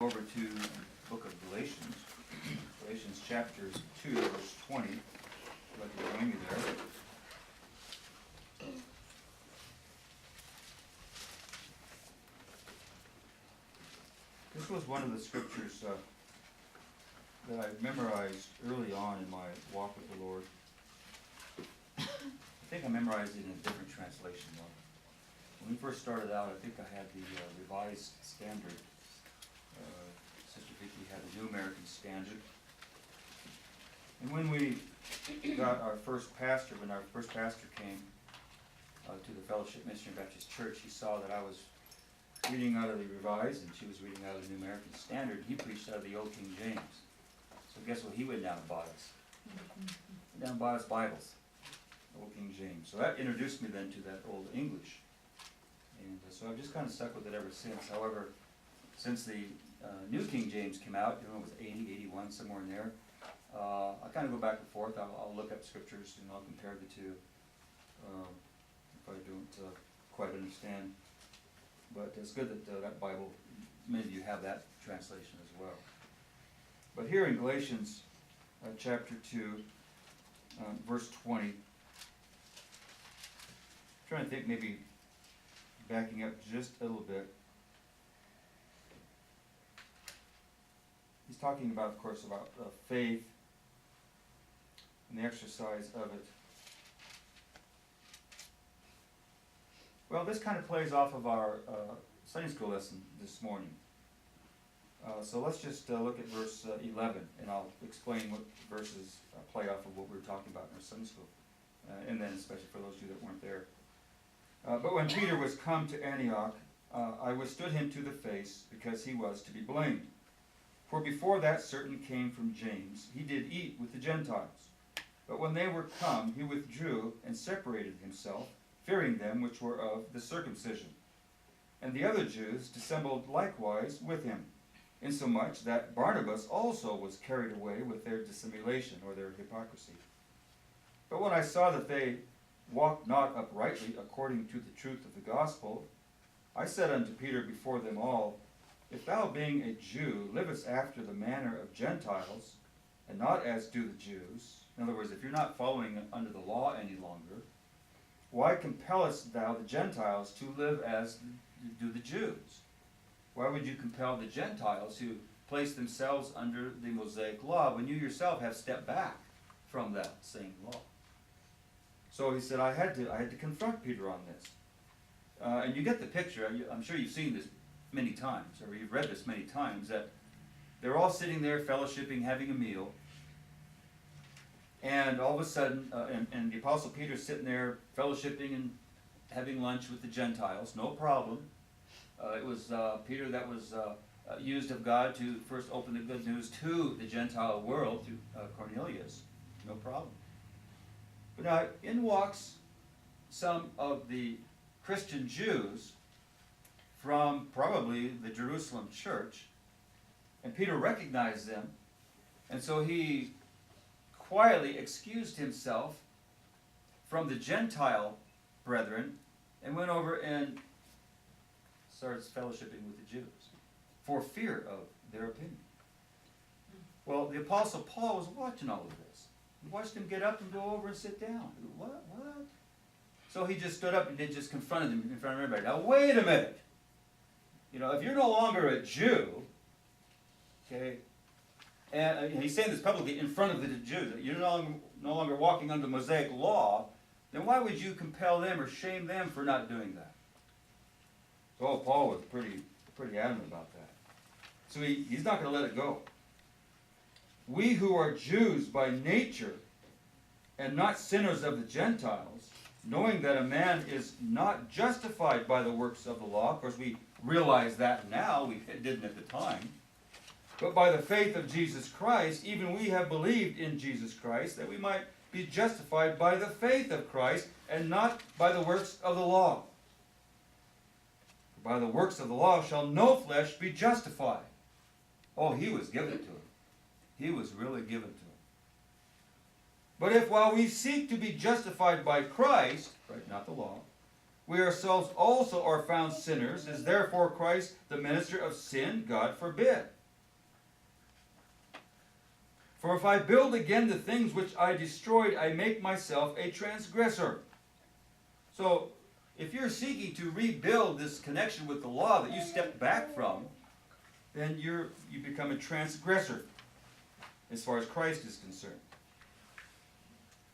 Over to the book of Galatians, Galatians chapter 2, verse 20. I'd like to join me there. This was one of the scriptures that I memorized early on in my walk with the Lord. I think I memorized it in a different translation, though. When we first started out, I think I had the Revised Standard. Sister Vicky had the New American Standard. And when we got our first pastor, when our first pastor came to the Fellowship Missionary Baptist Church, he saw that I was reading out of the Revised and she was reading out of the New American Standard. He preached out of the Old King James. So guess what? He went down and bought us. Went down and bought us Bibles, Old King James. So that introduced me then to that Old English. And so I've just kind of stuck with it ever since. However, since the New King James came out, it was 80, 81, somewhere in there. I kind of go back and forth. I'll look up scriptures and I'll compare the two if I don't quite understand. But it's good that that Bible, many of you have that translation as well. But here in Galatians chapter 2, verse 20, I'm trying to think, maybe backing up just a little bit. He's talking about, of course, about faith and the exercise of it. Well, this kind of plays off of our Sunday school lesson this morning. So let's just look at verse 11, and I'll explain what verses play off of what we were talking about in our Sunday school, and then especially for those of you that weren't there. But when Peter was come to Antioch, I withstood him to the face, because he was to be blamed. For before that certain came from James, he did eat with the Gentiles. But when they were come, he withdrew and separated himself, fearing them which were of the circumcision. And the other Jews dissembled likewise with him, insomuch that Barnabas also was carried away with their dissimulation, or their hypocrisy. But when I saw that they walked not uprightly according to the truth of the gospel, I said unto Peter before them all, if thou, being a Jew, livest after the manner of Gentiles, and not as do the Jews, in other words, if you're not following under the law any longer, why compellest thou the Gentiles to live as do the Jews? Why would you compel the Gentiles who place themselves under the Mosaic law when you yourself have stepped back from that same law? So he said, I had to confront Peter on this. And you get the picture. I'm sure you've seen this many times, or you've read this many times, that they're all sitting there fellowshipping, having a meal, and all of a sudden, and the Apostle Peter's sitting there fellowshipping and having lunch with the Gentiles, no problem. It was Peter that was used of God to first open the good news to the Gentile world through Cornelius, no problem. But now in walks some of the Christian Jews from probably the Jerusalem church, and Peter recognized them, and so he quietly excused himself from the Gentile brethren and went over and started fellowshipping with the Jews for fear of their opinion. Well, the Apostle Paul was watching all of this. He watched him get up and go over and sit down. What? So he just stood up and just confronted him in front of everybody. Now, wait a minute. You know, if you're no longer a Jew, okay, and he's saying this publicly in front of the Jews, you're no longer walking under Mosaic law, then why would you compel them or shame them for not doing that? So Paul was pretty adamant about that. So he's not going to let it go. We who are Jews by nature and not sinners of the Gentiles, knowing that a man is not justified by the works of the law, of course we realize that now, we didn't at the time, but by the faith of Jesus Christ, even we have believed in Jesus Christ, that we might be justified by the faith of Christ, and not by the works of the law. For by the works of the law shall no flesh be justified. Oh, he was given it to him. He was really given to him. But if while we seek to be justified by Christ, right, not the law, we ourselves also are found sinners. Is therefore Christ the minister of sin? God forbid. For if I build again the things which I destroyed, I make myself a transgressor. So, if you're seeking to rebuild this connection with the law that you stepped back from, then you become a transgressor as far as Christ is concerned.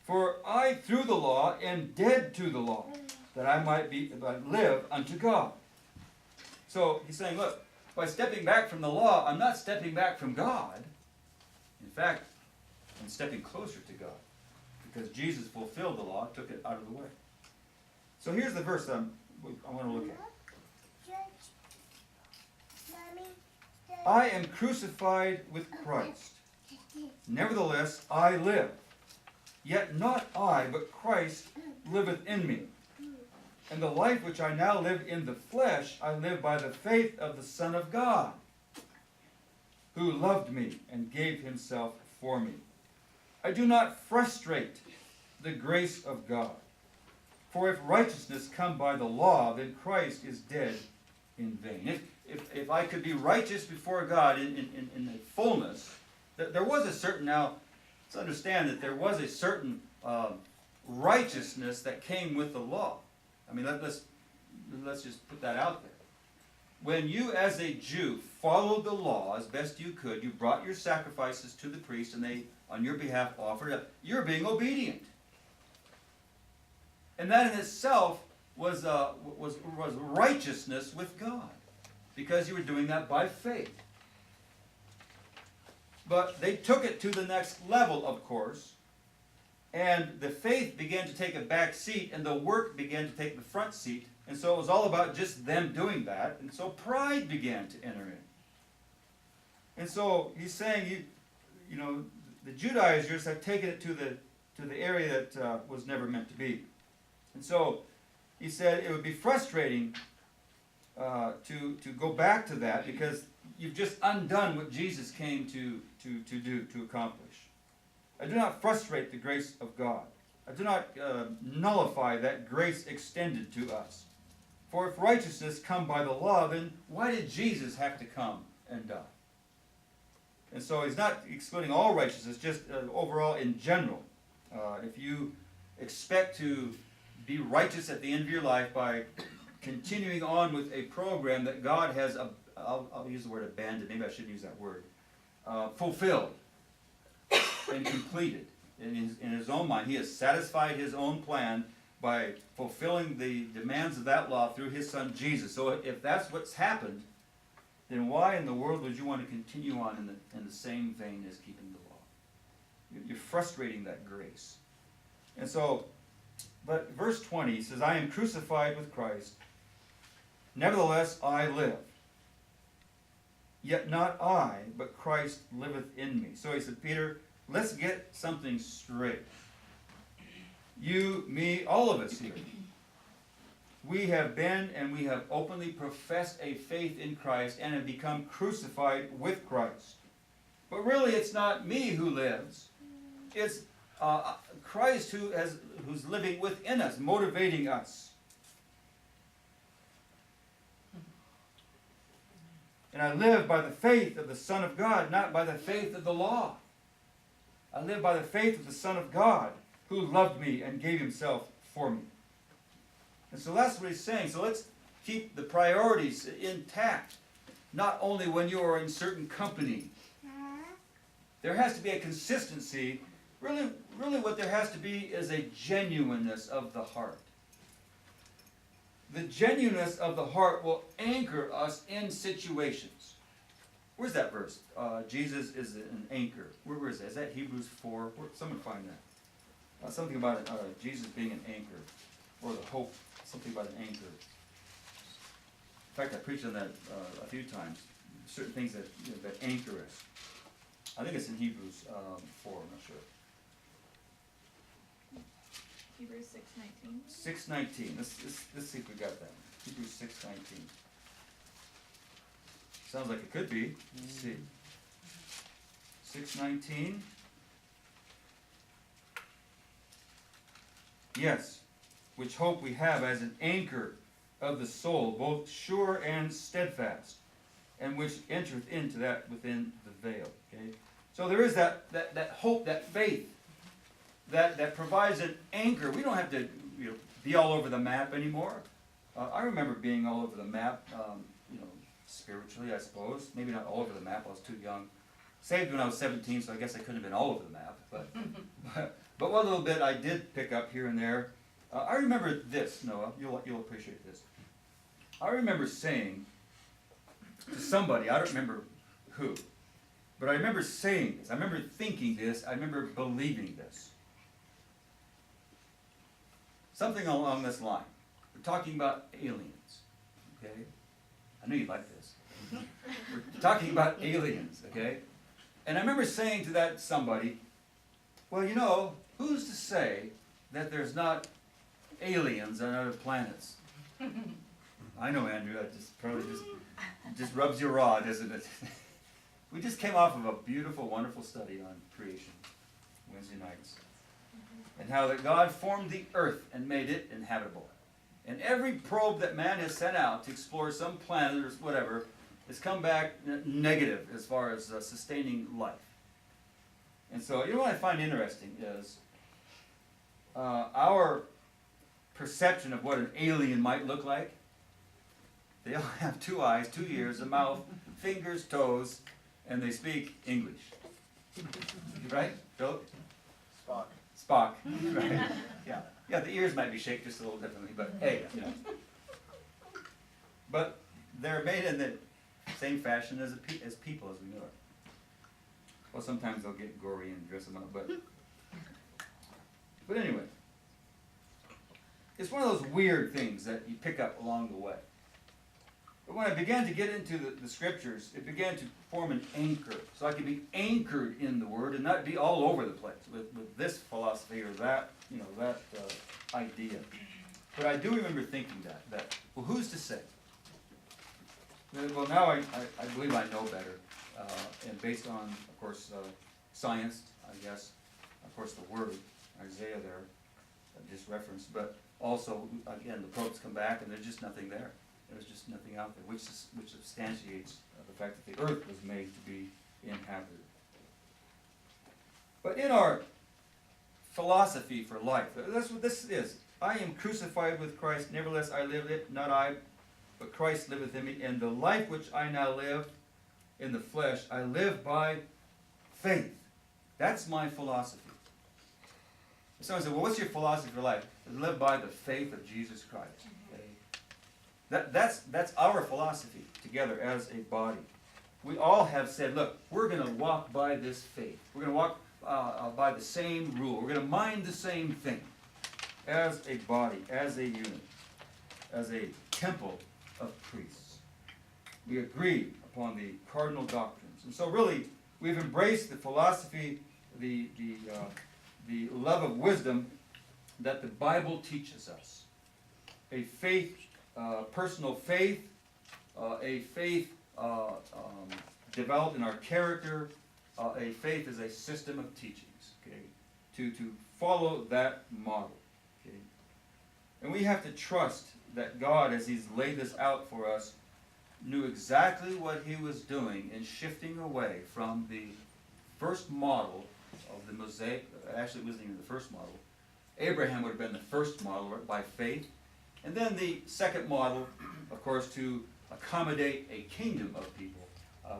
For I, through the law, am dead to the law, that I might live unto God. So he's saying, look, by stepping back from the law, I'm not stepping back from God. In fact, I'm stepping closer to God, because Jesus fulfilled the law, took it out of the way. So here's the verse I want to look at. I am crucified with Christ. Nevertheless, I live. Yet not I, but Christ liveth in me. And the life which I now live in the flesh, I live by the faith of the Son of God, who loved me and gave himself for me. I do not frustrate the grace of God. For if righteousness come by the law, then Christ is dead in vain. If I could be righteous before God in the fullness, there was a certain, now, let's understand that there was a certain righteousness that came with the law. I mean, let's just put that out there. When you as a Jew followed the law as best you could, you brought your sacrifices to the priest and they, on your behalf, offered it. You're being obedient. And that in itself was righteousness with God, because you were doing that by faith. But they took it to the next level, of course, and the faith began to take a back seat, and the work began to take the front seat, and so it was all about just them doing that, and so pride began to enter in. And so he's saying, you know, the Judaizers have taken it to the area that was never meant to be. And so he said it would be frustrating to go back to that, because you've just undone what Jesus came to accomplish. I do not frustrate the grace of God. I do not nullify that grace extended to us. For if righteousness come by the law, then why did Jesus have to come and die? And so he's not excluding all righteousness, just overall in general. If you expect to be righteous at the end of your life by continuing on with a program that God has, I'll use the word abandoned, maybe I shouldn't use that word, fulfilled and completed in his own mind. He has satisfied his own plan by fulfilling the demands of that law through his son Jesus. So if that's what's happened, then why in the world would you want to continue on in the same vein as keeping the law? You're frustrating that grace. And so, but verse 20 says, I am crucified with Christ. Nevertheless, I live. Yet not I, but Christ liveth in me. So he said, Peter, let's get something straight. You, me, all of us here. We have been and we have openly professed a faith in Christ and have become crucified with Christ. But really it's not me who lives. It's Christ who's living within us, motivating us. And I live by the faith of the Son of God, not by the faith of the law. I live by the faith of the Son of God, who loved me and gave himself for me. And so that's what he's saying. So let's keep the priorities intact, not only when you are in certain company. There has to be a consistency. Really what there has to be is a genuineness of the heart. The genuineness of the heart will anchor us in situations. Where's that verse? Jesus is an anchor. Where is that? Is that Hebrews 4? Someone find that. Something about Jesus being an anchor. Or the hope. Something about an anchor. In fact, I preached on that a few times. Certain things that that anchor us. I think it's in Hebrews 4. I'm not sure. Hebrews 6:19. 6:19. Let's see if we got that. Hebrews 6:19. Sounds like it could be. Let's see. 6:19. Yes. which hope we have as an anchor of the soul, both sure and steadfast, and which entereth into that within the veil. Okay? So there is that hope, that faith, that provides an anchor. We don't have to be all over the map anymore. I remember being all over the map, spiritually, I suppose. Maybe not all over the map. I was too young. Saved when I was 17, so I guess I couldn't have been all over the map. But one little bit I did pick up here and there. I remember this, Noah. You'll appreciate this. I remember saying to somebody, I don't remember who, but I remember saying this. I remember thinking this. I remember believing this. Something along this line. We're talking about aliens, okay? I knew you'd like this. We're talking about aliens, okay? And I remember saying to that somebody, well, who's to say that there's not aliens on other planets? I know, Andrew, that probably just rubs you raw, doesn't it? We just came off of a beautiful, wonderful study on creation, Wednesday nights. And how that God formed the earth and made it inhabitable. And every probe that man has sent out to explore some planet or whatever has come back negative as far as sustaining life. And so, what I find interesting is our perception of what an alien might look like. They all have 2 eyes, 2 ears, a mouth, fingers, toes, and they speak English. Right, Philip? Spock, right? Yeah, the ears might be shaped just a little differently, but hey, But they're made in the same fashion as people as we know it. Well, sometimes they'll get gory and dress them up, but anyway. It's one of those weird things that you pick up along the way. But when I began to get into the scriptures, it began to form an anchor. So I could be anchored in the Word and not be all over the place with this philosophy or that, that idea. But I do remember thinking that who's to say? Well, now I believe I know better. And based on, of course, science, I guess, of course, the Word, Isaiah there, just referenced, but also, again, the probes come back and there's just nothing there. There's just nothing out there, which substantiates the fact that the earth was made to be inhabited. But in our philosophy for life, that's what this is. I am crucified with Christ, nevertheless I live it, not I, but Christ liveth in me. And the life which I now live in the flesh, I live by faith. That's my philosophy. Someone said, well, what's your philosophy for life? I live by the faith of Jesus Christ. Okay? That's our philosophy together as a body. We all have said, look, we're going to walk by this faith. We're going to walk by the same rule. We're going to mind the same thing as a body, as a unit, as a temple of priests. We agree upon the cardinal doctrines. And so really, we've embraced the philosophy, the love of wisdom that the Bible teaches us. A faith, personal faith, a faith developed in our character, a faith is a system of teachings, okay, to follow that model, okay. And we have to trust that God, as He's laid this out for us, knew exactly what He was doing in shifting away from the first model of the Mosaic. Actually, it wasn't even the first model. Abraham would have been the first model by faith. And then the second model, of course, to accommodate a kingdom of people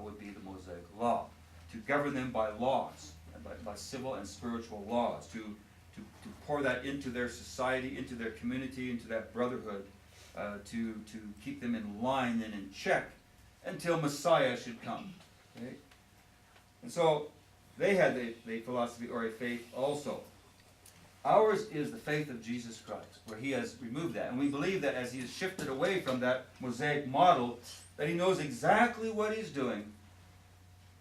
would be the Mosaic law. To govern them by laws, by civil and spiritual laws. To pour that into their society, into their community, into that brotherhood. To keep them in line and in check until Messiah should come. Okay? And so they had a philosophy or a faith also. Ours is the faith of Jesus Christ, where He has removed that. And we believe that as He has shifted away from that Mosaic model, that He knows exactly what He's doing.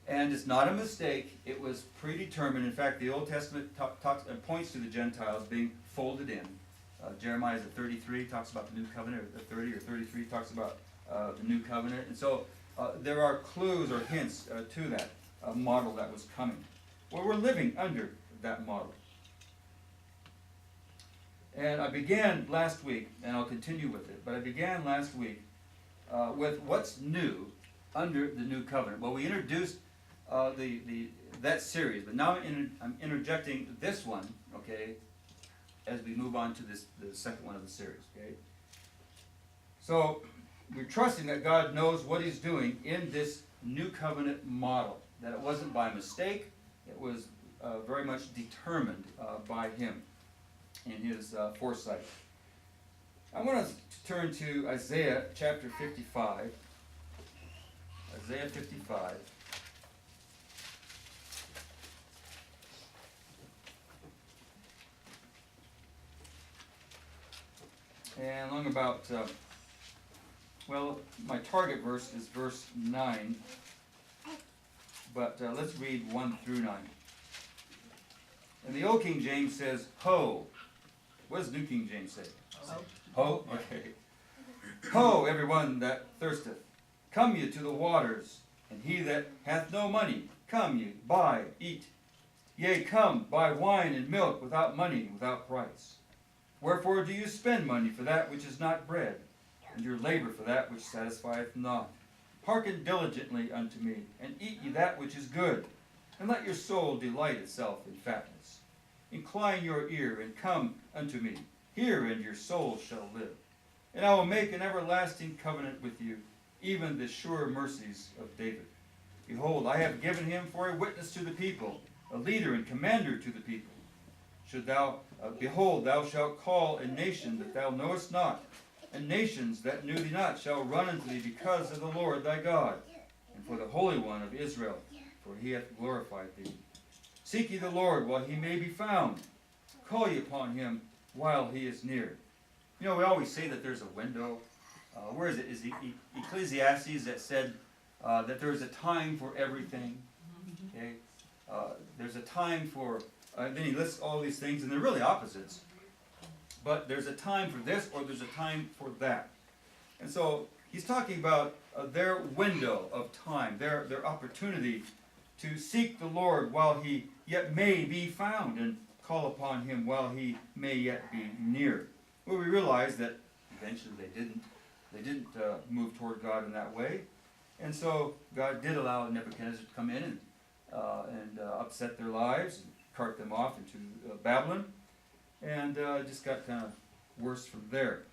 And it's not a mistake. It was predetermined. In fact, the Old Testament talks and points to the Gentiles being folded in. Jeremiah 33 talks about the new covenant, or 30 or 33 talks about the new covenant. And so there are clues or hints to that model that was coming. Well, we're living under that model. And I began last week, and I'll continue with it, but I began last week with what's new under the new covenant. Well, we introduced that series, but now I'm interjecting this one, okay, as we move on to the second one of the series, okay? So, we're trusting that God knows what He's doing in this new covenant model, that it wasn't by mistake, it was very much determined by Him in His foresight. I want to turn to Isaiah chapter 55. Isaiah 55. And along about, well, my target verse is verse 9, but let's read 1 through 9. And the Old King James says, Ho. What does New King James say? Ho? Okay. Ho, everyone that thirsteth, come ye to the waters, and he that hath no money, come ye, buy, eat. Yea, come, buy wine and milk without money, without price. Wherefore do you spend money for that which is not bread, and your labor for that which satisfieth not? Hearken diligently unto me, and eat ye that which is good, and let your soul delight itself in fatness. Incline your ear, and come unto me. Hear, and your soul shall live. And I will make an everlasting covenant with you, even the sure mercies of David. Behold, I have given him for a witness to the people, a leader and commander to the people. Should thou, behold, thou shalt call a nation that thou knowest not, and nations that knew thee not shall run unto thee because of the Lord thy God, and for the Holy One of Israel, for he hath glorified thee. Seek ye the Lord while he may be found. Call ye upon him while he is near. You know, we always say that there's a window. Where is it? Is it Ecclesiastes that said that there's a time for everything? Okay, there's a time for. Then he lists all these things, and they're really opposites. But there's a time for this, or there's a time for that. And so he's talking about their window of time, their opportunity to seek the Lord while he yet may be found, and call upon him while he may yet be near. Well, we realize that eventually they didn't move toward God in that way, and so God did allow Nebuchadnezzar to come in and upset their lives, and cart them off into Babylon, and just got kind of worse from there.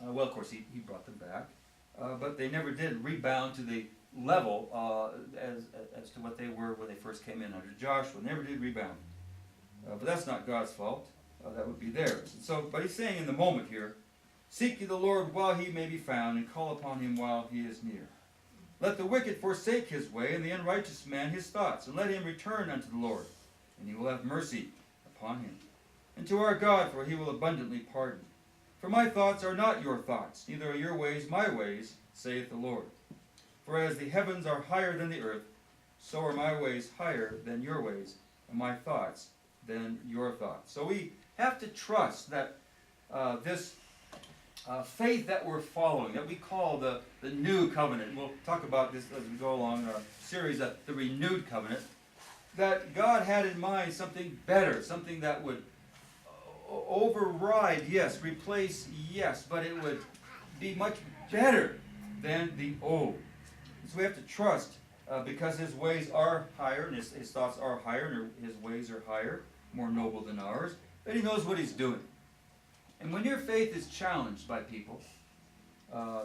Well, of course, he brought them back, but they never did rebound to the level as to what they were when they first came in under Joshua. Never did rebound. But that's not God's fault. That would be theirs. And so, but he's saying in the moment here, seek ye the Lord while he may be found, and call upon him while he is near. Let the wicked forsake his way, and the unrighteous man his thoughts, and let him return unto the Lord, and he will have mercy upon him. And to our God, for he will abundantly pardon. For my thoughts are not your thoughts, neither are your ways my ways, saith the Lord. For as the heavens are higher than the earth, so are my ways higher than your ways, and my thoughts than your thoughts. So we have to trust that this faith that we're following, that we call the new covenant, and we'll talk about this as we go along in our series, the renewed covenant, that God had in mind something better, something that would override, yes, replace, yes, but it would be much better than the old. So we have to trust because his ways are higher, and his thoughts are higher, and his ways are higher, more noble than ours, that he knows what he's doing. And when your faith is challenged by people,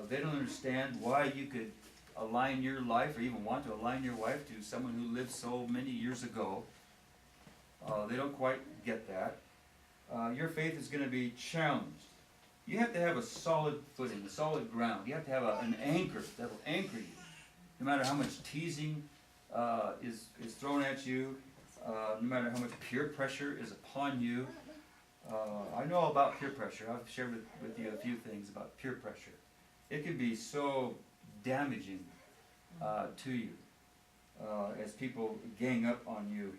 they don't understand why you could align your life or even want to align your life to someone who lived so many years ago. They don't quite get that. Your faith is going to be challenged. You have to have a solid footing, a solid ground. You have to have an anchor that will anchor you. No matter how much teasing is thrown at you, no matter how much peer pressure is upon you. I know all about peer pressure. I've shared with you a few things about peer pressure. It can be so damaging to you as people gang up on you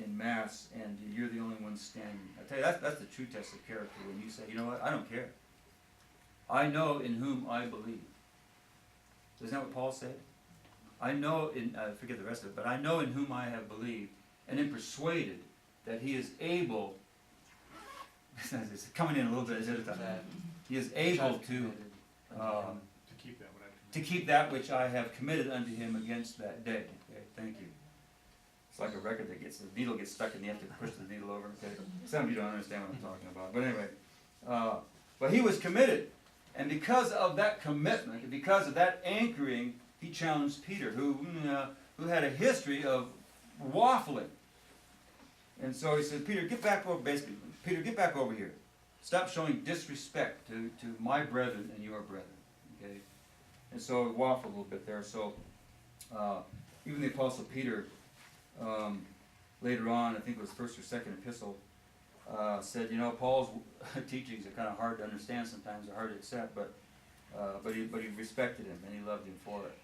in mass, and you're the only one standing. I tell you, that's the true test of character, when you say, you know what, I don't care. I know in whom I believe. Isn't that what Paul said? I know I forget the rest of it, but I know in whom I have believed, and am persuaded that he is able it's coming in a little bit ahead of time. That He is which able I've to committed unto him. To keep that what I've to keep that which I have committed unto him against that day. Okay, thank you. It's like a record that the needle gets stuck and you have to push the needle over. Okay, some of you don't understand what I'm talking about, but anyway, but he was committed, and because of that commitment, and because of that anchoring, he challenged Peter, who had a history of waffling. And so he said, Peter, get back over. Basically, Peter, get back over here. Stop showing disrespect to my brethren and your brethren. Okay. And so it waffled a little bit there. So even the Apostle Peter, later on, I think it was first or second epistle, said, Paul's teachings are kind of hard to understand sometimes, they're hard to accept, but he respected him and he loved him for it.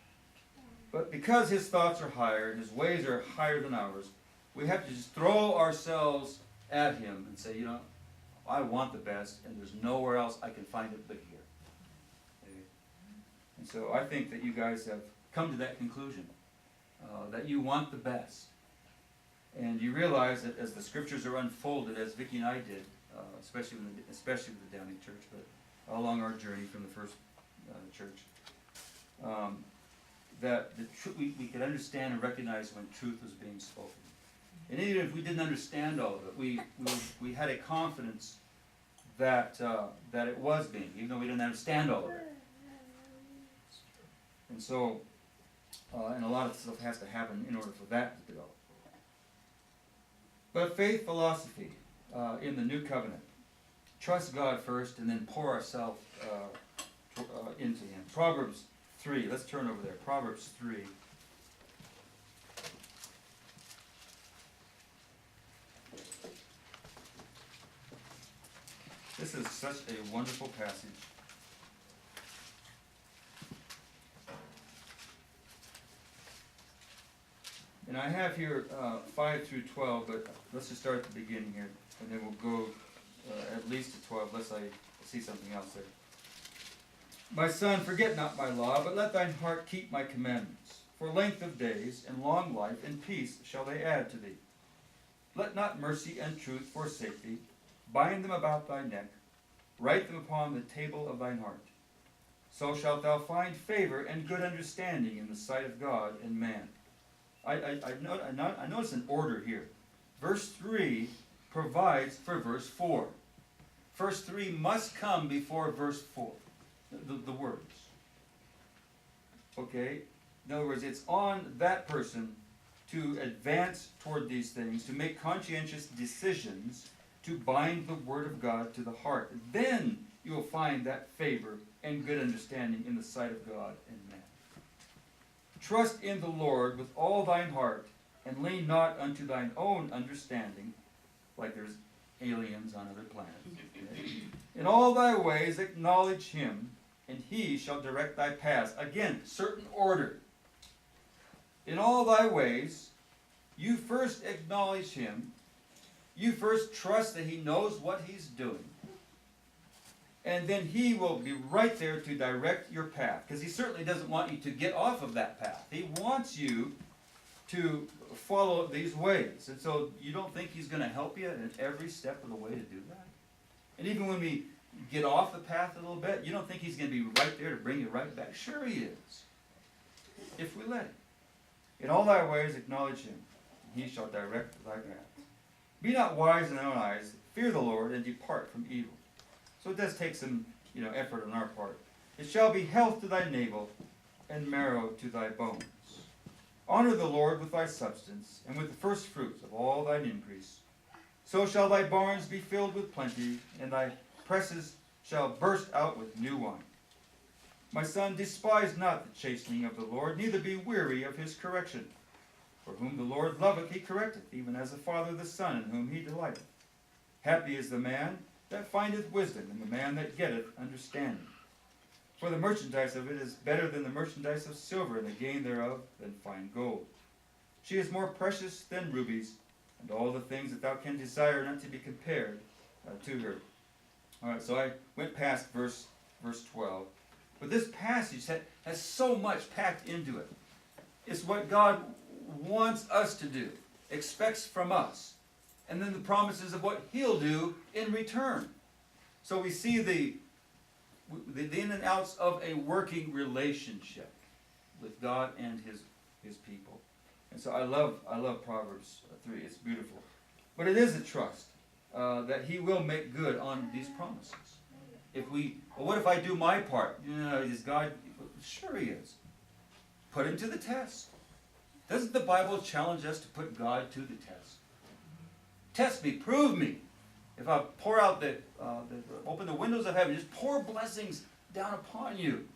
But because his thoughts are higher and his ways are higher than ours, we have to just throw ourselves at him and say, I want the best, and there's nowhere else I can find it but here. Okay? And so I think that you guys have come to that conclusion, that you want the best. And you realize that as the scriptures are unfolded, as Vicki and I did, especially with the Downey Church, but all along our journey from the first church, that we could understand and recognize when truth was being spoken. And even if we didn't understand all of it, we had a confidence that it was being, even though we didn't understand all of it. And so, and a lot of stuff has to happen in order for that to develop. But faith philosophy in the new covenant. Trust God first and then pour ourselves into him. Proverbs 3. Let's turn over there. Proverbs 3. This is such a wonderful passage. And I have here 5 through 12, but let's just start at the beginning here, and then we'll go at least to 12, unless I see something else there. My son, forget not my law, but let thine heart keep my commandments. For length of days, and long life, and peace shall they add to thee. Let not mercy and truth forsake thee. Bind them about thy neck. Write them upon the table of thine heart. So shalt thou find favor and good understanding in the sight of God and man. I notice an order here. Verse 3 provides for verse 4. Verse 3 must come before verse 4. The words. Okay? In other words, it's on that person to advance toward these things, to make conscientious decisions, to bind the word of God to the heart. Then you will find that favor and good understanding in the sight of God and man. Trust in the Lord with all thine heart, and lean not unto thine own understanding, like there's aliens on other planets. Okay? In all thy ways acknowledge him, and he shall direct thy paths. Again, certain order. In all thy ways, you first acknowledge him. You first trust that he knows what he's doing. And then he will be right there to direct your path. Because he certainly doesn't want you to get off of that path. He wants you to follow these ways. And so you don't think he's going to help you in every step of the way to do that? And even when we get off the path a little bit, you don't think he's going to be right there to bring you right back? Sure he is. If we let him. In all thy ways acknowledge him, and he shall direct thy path. Be not wise in thy own eyes. Fear the Lord, and depart from evil. So it does take some, effort on our part. It shall be health to thy navel, and marrow to thy bones. Honor the Lord with thy substance, and with the first fruits of all thine increase. So shall thy barns be filled with plenty, and thy presses shall burst out with new wine. My son, despise not the chastening of the Lord, neither be weary of his correction. For whom the Lord loveth, he correcteth, even as the father the son, in whom he delighteth. Happy is the man that findeth wisdom, and the man that getteth understanding. For the merchandise of it is better than the merchandise of silver, and the gain thereof than fine gold. She is more precious than rubies, and all the things that thou canst desire not to be compared to her. All right, so I went past verse 12. But this passage has so much packed into it. It's what God wants us to do, expects from us. and then the promises of what he'll do in return. So we see the in and outs of a working relationship with God and his people. And so I love Proverbs 3. It's beautiful. But it is a trust that he will make good on these promises. What if I do my part? Is God? Sure he is. Put him to the test. Doesn't the Bible challenge us to put God to the test? Test me, prove me. If I pour out open the windows of heaven, just pour blessings down upon you.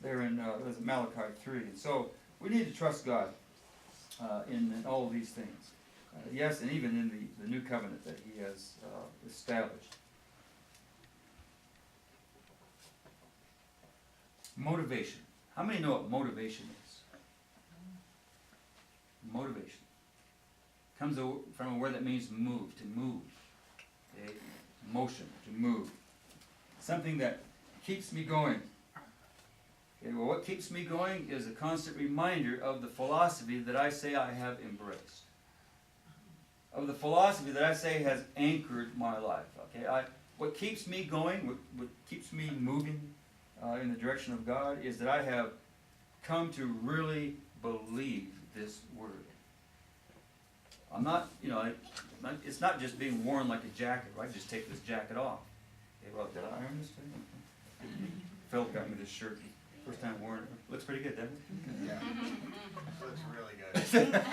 There in Malachi 3. And so we need to trust God in all of these things. Yes, and even in the new covenant that he has established. Motivation. How many know what motivation is? Motivation comes from a word that means move, to move. Okay? Motion, to move. Something that keeps me going. Okay, well, what keeps me going is a constant reminder of the philosophy that I say I have embraced. Of the philosophy that I say has anchored my life. Okay, what keeps me going, what keeps me moving in the direction of God is that I have come to really believe this word. I'm not, it's not just being worn like a jacket, right? Just take this jacket off. Okay, well, did I iron this thing? Phil got me this shirt. First time wearing it. Looks pretty good, doesn't it? Yeah. Looks really good.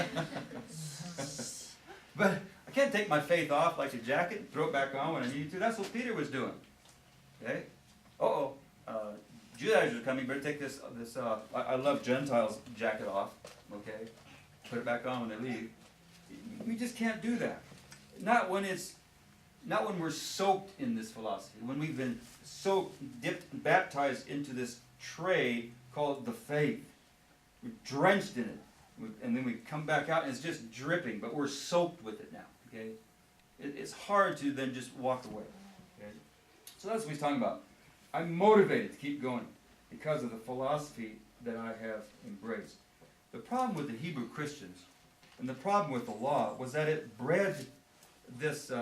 But I can't take my faith off like a jacket and throw it back on when I need to. That's what Peter was doing. Okay? Judaizers are coming. Better take this. I love Gentiles' jacket off. Okay? Put it back on when they leave. We just can't do that. Not when we're soaked in this philosophy. When we've been soaked, dipped, and baptized into this tray called the faith. We're drenched in it. And then we come back out and it's just dripping, but we're soaked with it now. Okay? It's hard to then just walk away. Okay? So that's what he's talking about. I'm motivated to keep going because of the philosophy that I have embraced. The problem with the Hebrew Christians and the problem with the law was that it bred this,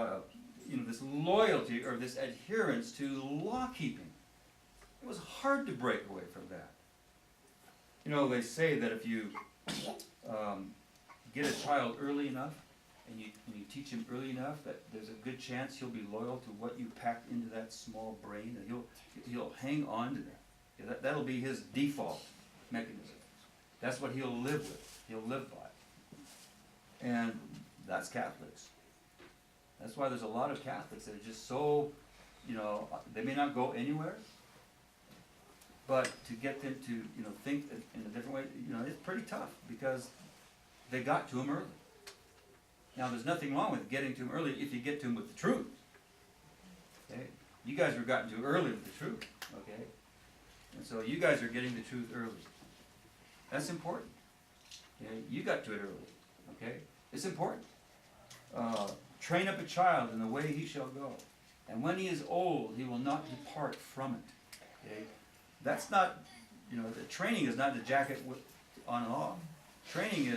this loyalty or this adherence to law keeping. It was hard to break away from that. They say that if you get a child early enough and you teach him early enough that there's a good chance he'll be loyal to what you packed into that small brain, and he'll hang on to that. That'll be his default mechanism. That's what he'll live with. He'll live by. And that's Catholics. That's why there's a lot of Catholics that are just so, they may not go anywhere, but to get them to, think in a different way, it's pretty tough because they got to him early. Now, there's nothing wrong with getting to him early if you get to him with the truth. Okay? You guys were gotten to early with the truth. Okay? And so you guys are getting the truth early. That's important. Okay? You got to it early. Okay? It's important. Train up a child in the way he shall go. And when he is old, he will not depart from it. Okay? That's not, the training is not the jacket on and off. Training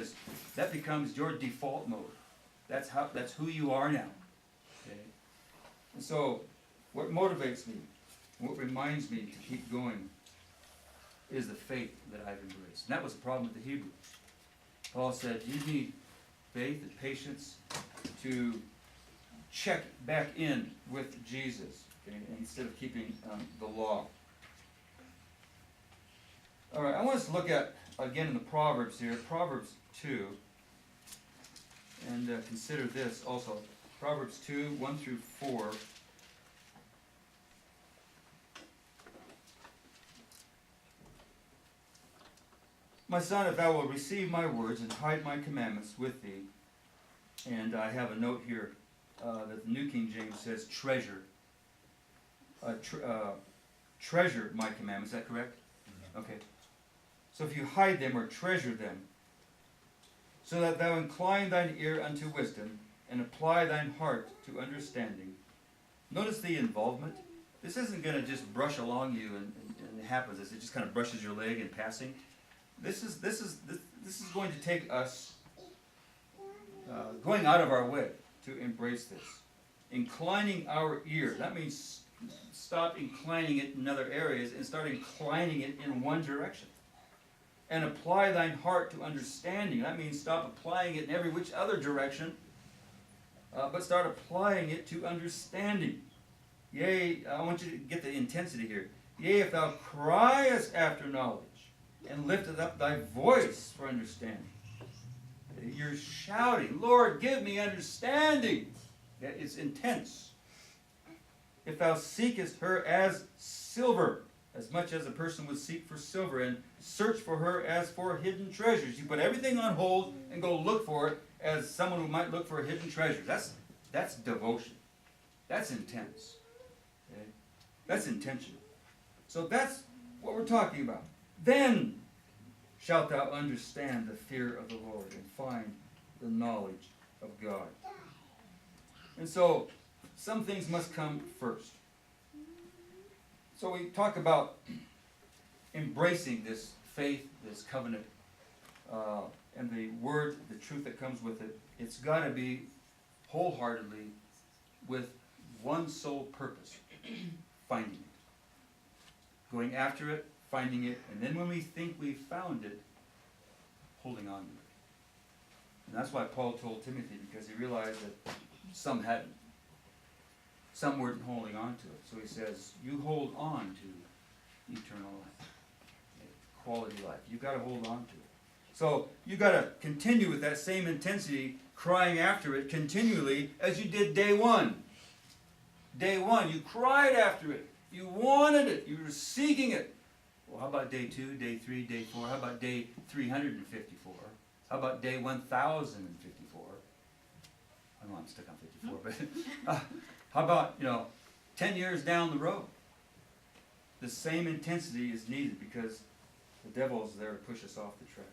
that becomes your default mode. That's who you are now. Okay? And so, what motivates me, what reminds me to keep going, is the faith that I've embraced. And that was the problem with the Hebrews. Paul said, you need faith and patience to check back in with Jesus, okay, instead of keeping the law. All right, I want us to look at, again in the Proverbs here, Proverbs 2, and consider this also. Proverbs 2, 1 through 4. My son, if thou wilt receive my words and hide my commandments with thee, and I have a note here that the New King James says treasure. Treasure my commandments, is that correct? Okay. So if you hide them or treasure them, so that thou incline thine ear unto wisdom, and apply thine heart to understanding. Notice the involvement. This isn't going to just brush along you and it happens. It just kind of brushes your leg in passing. This is going to take us going out of our way to embrace this. Inclining our ear, that means stop inclining it in other areas and start inclining it in one direction. And apply thine heart to understanding, that means stop applying it in every which other direction, but start applying it to understanding. Yea, I want you to get the intensity here. Yea, if thou criest after knowledge, and lifteth up thy voice for understanding. You're shouting, Lord, give me understanding. It's intense. If thou seekest her as silver, as much as a person would seek for silver, and search for her as for hidden treasures. You put everything on hold and go look for it as someone who might look for a hidden treasure. That's devotion. That's intense. Okay? That's intentional. So that's what we're talking about. Then shalt thou understand the fear of the Lord and find the knowledge of God. And so, some things must come first. So we talk about embracing this faith, this covenant, and the word, the truth that comes with it. It's got to be wholeheartedly with one sole purpose, finding it. Going after it, finding it, and then when we think we've found it, holding on to it. And that's why Paul told Timothy, because he realized that some hadn't. Some weren't holding on to it. So he says, you hold on to eternal life, quality life. You've got to hold on to it. So you've got to continue with that same intensity, crying after it continually as you did day one. Day one, you cried after it. You wanted it. You were seeking it. Well, how about day 2, day 3, day 4? How about day 354? How about day 1054? I know I'm stuck on 54, but how about, 10 years down the road? The same intensity is needed because the devil is there to push us off the track.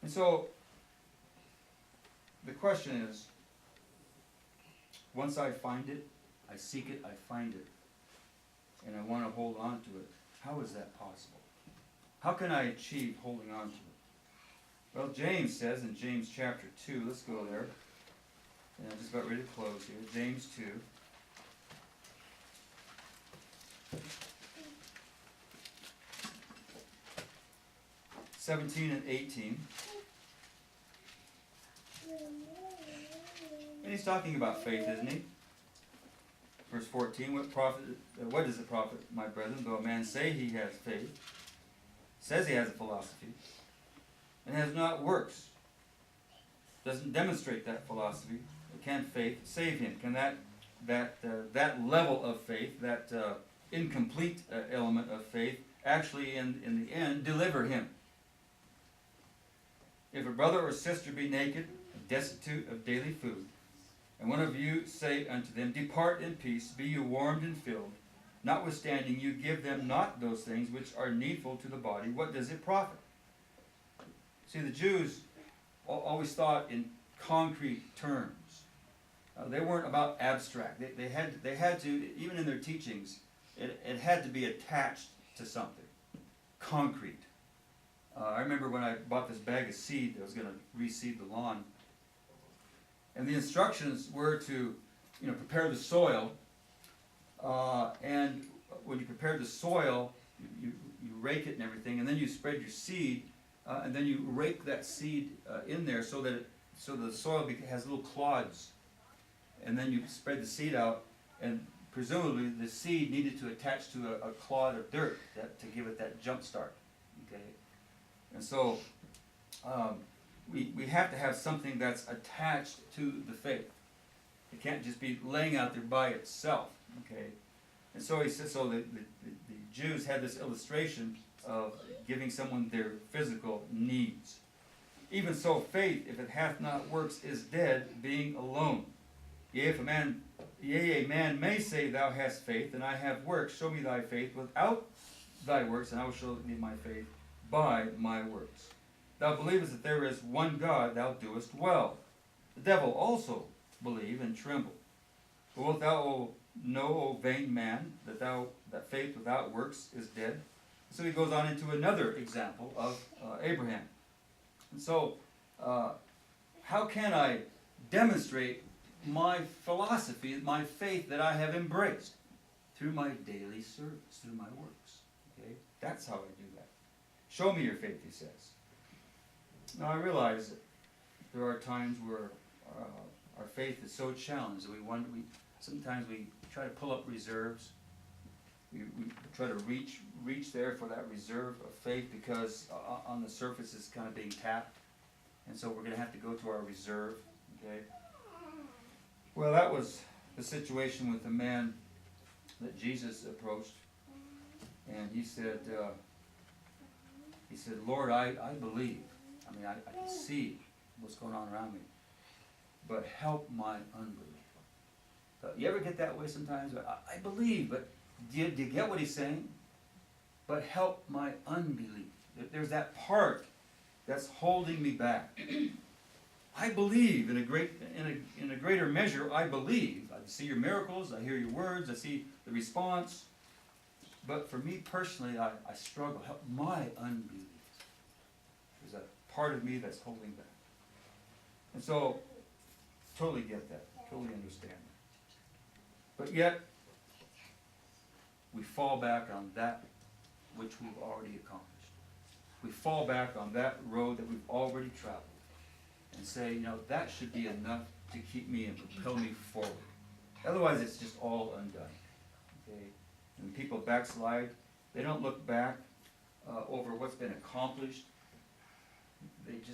And so, the question is, once I find it, I seek it, I find it, and I want to hold on to it, how is that possible? How can I achieve holding on to it? Well, James says in James chapter 2, let's go there. And I'm just about ready to close here. James 2. (17 and 18). And he's talking about faith, isn't he? Verse 14, what does it profit, my brethren, though a man say he has faith, says he has a philosophy, and has not works, doesn't demonstrate that philosophy, can faith save him? Can that level of faith, that incomplete element of faith, actually in the end deliver him? If a brother or sister be naked, destitute of daily food, and one of you say unto them, depart in peace, be you warmed and filled, notwithstanding you give them not those things which are needful to the body, what does it profit? See, the Jews always thought in concrete terms. They weren't about abstract. They had to, even in their teachings, it had to be attached to something concrete. I remember when I bought this bag of seed, I was going to reseed the lawn, and the instructions were to, prepare the soil. And when you prepare the soil, you rake it and everything, and then you spread your seed, and then you rake that seed in there so that the soil has little clods, and then you spread the seed out, and presumably the seed needed to attach to a clod of dirt to give it that jump start. Okay, and so we have to have something that's attached to the faith. It can't just be laying out there by itself. Okay, and so he says, so the Jews had this illustration of giving someone their physical needs. Even so, faith, if it hath not works, is dead, being alone. Yea, a man may say, thou hast faith, and I have works. Show me thy faith without thy works, and I will show thee my faith by my works. Thou believest that there is one God, thou doest well. The devil also believe and tremble. But wilt thou know, O vain man, that faith without works is dead? So he goes on into another example of Abraham. And so, how can I demonstrate my philosophy, my faith that I have embraced through my daily service, through my works. Okay? That's how I do that. Show me your faith, he says. Now I realize that there are times where our faith is so challenged that sometimes we try to pull up reserves. We try to reach there for that reserve of faith because on the surface it's kind of being tapped. And so we're going to have to go to our reserve. Okay? Well, that was the situation with the man that Jesus approached. And he said, Lord, I believe. I mean, I can see what's going on around me. But help my unbelief. You ever get that way sometimes? I believe, but do you get what he's saying? But help my unbelief. There's that part that's holding me back. I believe in a greater measure. I believe. I see your miracles. I hear your words. I see the response. But for me personally, I struggle. Help my unbelief. There's a part of me that's holding back. And so, totally get that. Totally understand that. But yet, we fall back on that which we've already accomplished. We fall back on that road that we've already traveled and say, that should be enough to keep me and propel me forward. Otherwise, it's just all undone. Okay? When people backslide, they don't look back over what's been accomplished. It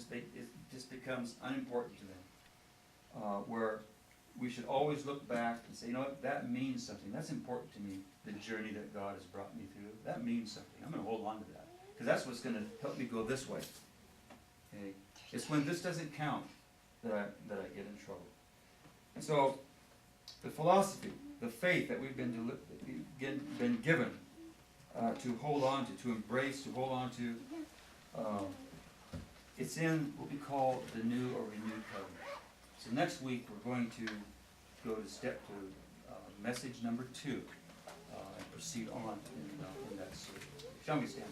just becomes unimportant to them. Where we should always look back and say, that means something. That's important to me, the journey that God has brought me through. That means something. I'm going to hold on to that. Because that's what's going to help me go this way. Okay? It's when this doesn't count that I get in trouble. And so, the philosophy, the faith that we've been given to hold on to embrace, to hold on to, it's in what we call the new or renewed covenant. So next week we're going to go to message number 2 and proceed on in that series. Shall we stand?